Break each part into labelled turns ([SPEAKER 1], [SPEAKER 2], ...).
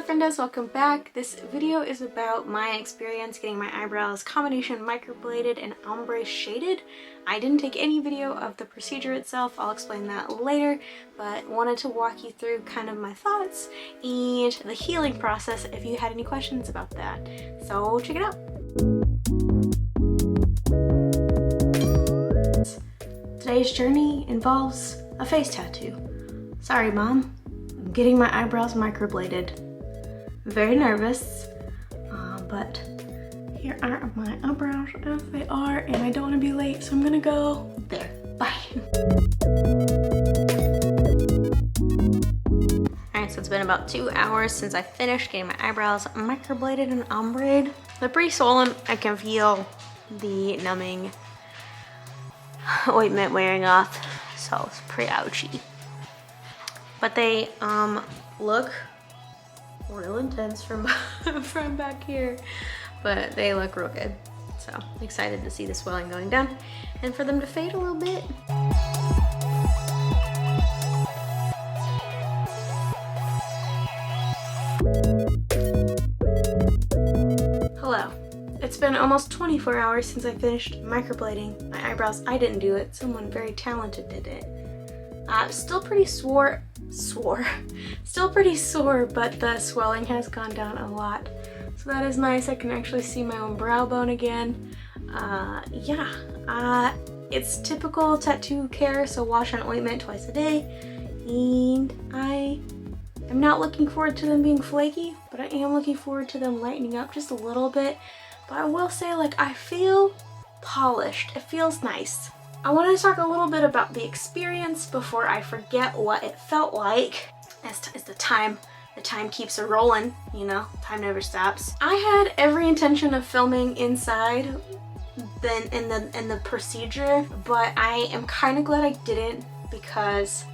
[SPEAKER 1] friendos, welcome back. This video is about my experience getting my eyebrows combination microbladed and ombre shaded. I didn't take any video of the procedure itself, I'll explain that later, but wanted to walk you through kind of my thoughts and the healing process if you had any questions about that. So check it out. Today's journey involves a face tattoo. Sorry, Mom. I'm getting my eyebrows microbladed. Very nervous, but here are my eyebrows as they are, and I don't want to be late, so I'm gonna go there. Bye. Alright, so it's been about 2 hours since I finished getting my eyebrows microbladed and ombre. They're pretty swollen. I can feel the numbing ointment wearing off, so it's pretty ouchy. But they look real intense from from back here, but they look real good. So excited to see the swelling going down and for them to fade a little bit. Hello. It's been almost 24 hours since I finished microblading my eyebrows. I didn't do it. Someone very talented did it. Still pretty still pretty sore, but the swelling has gone down a lot. So that is nice. I can actually see my own brow bone again. It's typical tattoo care, so wash and ointment twice a day. And I am not looking forward to them being flaky, but I am looking forward to them lightening up just a little bit. But I will say, like, I feel polished. It feels nice. I want to talk a little bit about the experience before I forget what it felt like. As the time keeps a rolling, you know, time never stops. I had every intention of filming inside in the procedure, but I am kind of glad I didn't, because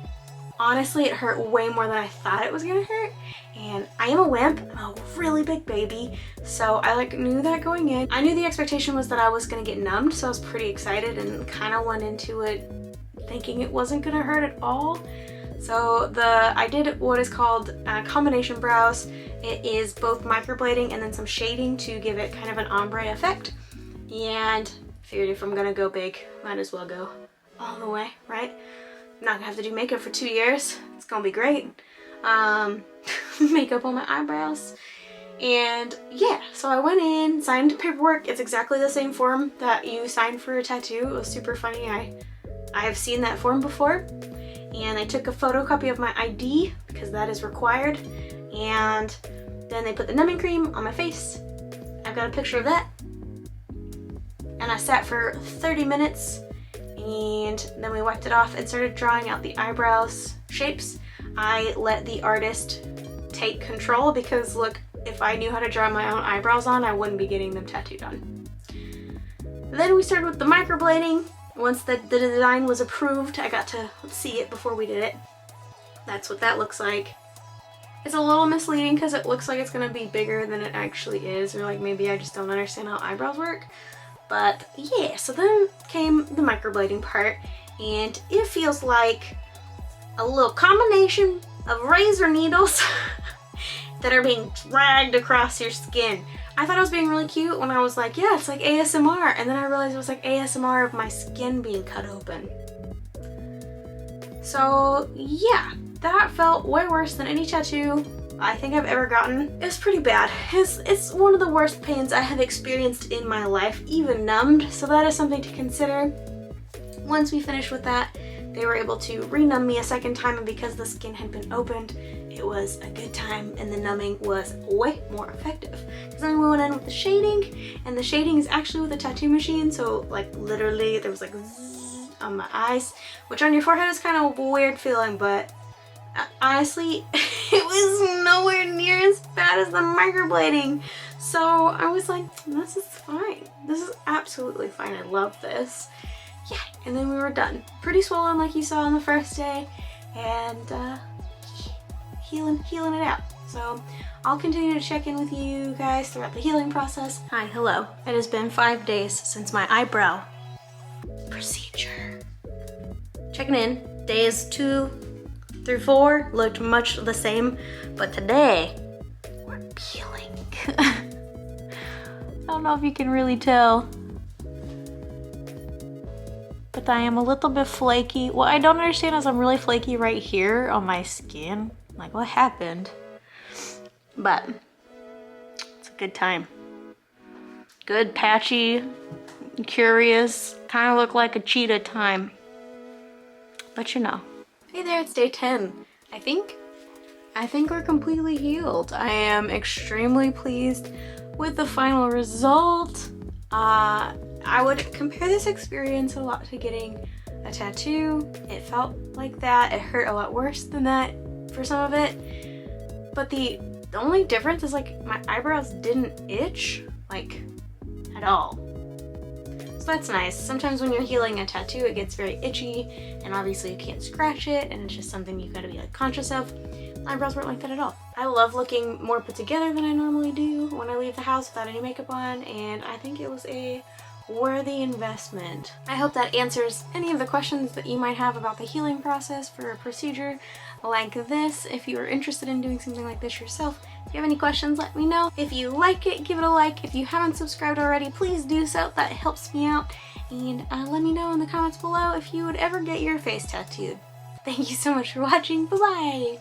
[SPEAKER 1] honestly it hurt way more than I thought it was gonna hurt. And I am a wimp, I'm a really big baby, so I knew that going in. I knew the expectation was that I was gonna get numbed, so I was pretty excited and kind of went into it thinking it wasn't gonna hurt at all. So I did what is called combination brows. It is both microblading and then some shading to give it kind of an ombre effect. And figured if I'm gonna go big, might as well go all the way, right? I'm not gonna have to do makeup for 2 years. It's gonna be great. Makeup on my eyebrows. And yeah, so I went in, signed paperwork. It's exactly the same form that you sign for a tattoo. It was super funny. I have seen that form before. And I took a photocopy of my ID because that is required. And then they put the numbing cream on my face. I've got a picture of that. And I sat for 30 minutes. And then we wiped it off and started drawing out the eyebrows shapes. I let the artist take control because, look, if I knew how to draw my own eyebrows on, I wouldn't be getting them tattooed on. Then we started with the microblading. Once the design was approved, I got to see it before we did it. That's what that looks like. It's a little misleading because it looks like it's going to be bigger than it actually is, or like maybe I just don't understand how eyebrows work. But yeah, so then came the microblading part, and it feels like a little combination of razor needles that are being dragged across your skin. I thought I was being really cute when I was like, yeah, it's like ASMR, and then I realized it was like ASMR of my skin being cut open. So yeah, that felt way worse than any tattoo I think I've ever gotten. It was pretty bad. It's one of the worst pains I have experienced in my life, even numbed, so that is something to consider. Once we finished with that, they were able to re-numb me a second time, and because the skin had been opened, it was a good time and the numbing was way more effective. Because then we went in with the shading, and the shading is actually with a tattoo machine, so like literally there was like zzz on my eyes, which on your forehead is kind of a weird feeling, but honestly it was nowhere near as bad as the microblading. So I was like, this is fine. This is absolutely fine. I love this. Yeah, and then we were done. Pretty swollen like you saw on the first day, and healing it out. So I'll continue to check in with you guys throughout the healing process. Hi, hello. It has been 5 days since my eyebrow procedure. Checking in. Days 2 through 4 looked much the same, but today healing. I don't know if you can really tell, but I am a little bit flaky. What I don't understand is I'm really flaky right here on my skin. Like, what happened? But it's a good time. Good, patchy, curious, kind of look like a cheetah time. But you know. Hey there, it's day 10. I think we're completely healed. I am extremely pleased with the final result. I would compare this experience a lot to getting a tattoo. It felt like that. It hurt a lot worse than that for some of it. But the only difference is like my eyebrows didn't itch, like, at all. So that's nice. Sometimes when you're healing a tattoo, it gets very itchy, and obviously you can't scratch it, and it's just something you gotta be like conscious of. My eyebrows weren't like that at all. I love looking more put together than I normally do when I leave the house without any makeup on, and I think it was a worthy investment. I hope that answers any of the questions that you might have about the healing process for a procedure like this. If you are interested in doing something like this yourself, if you have any questions, let me know. If you like it, give it a like. If you haven't subscribed already, please do so. That helps me out. And let me know in the comments below if you would ever get your face tattooed. Thank you so much for watching. Bye-bye!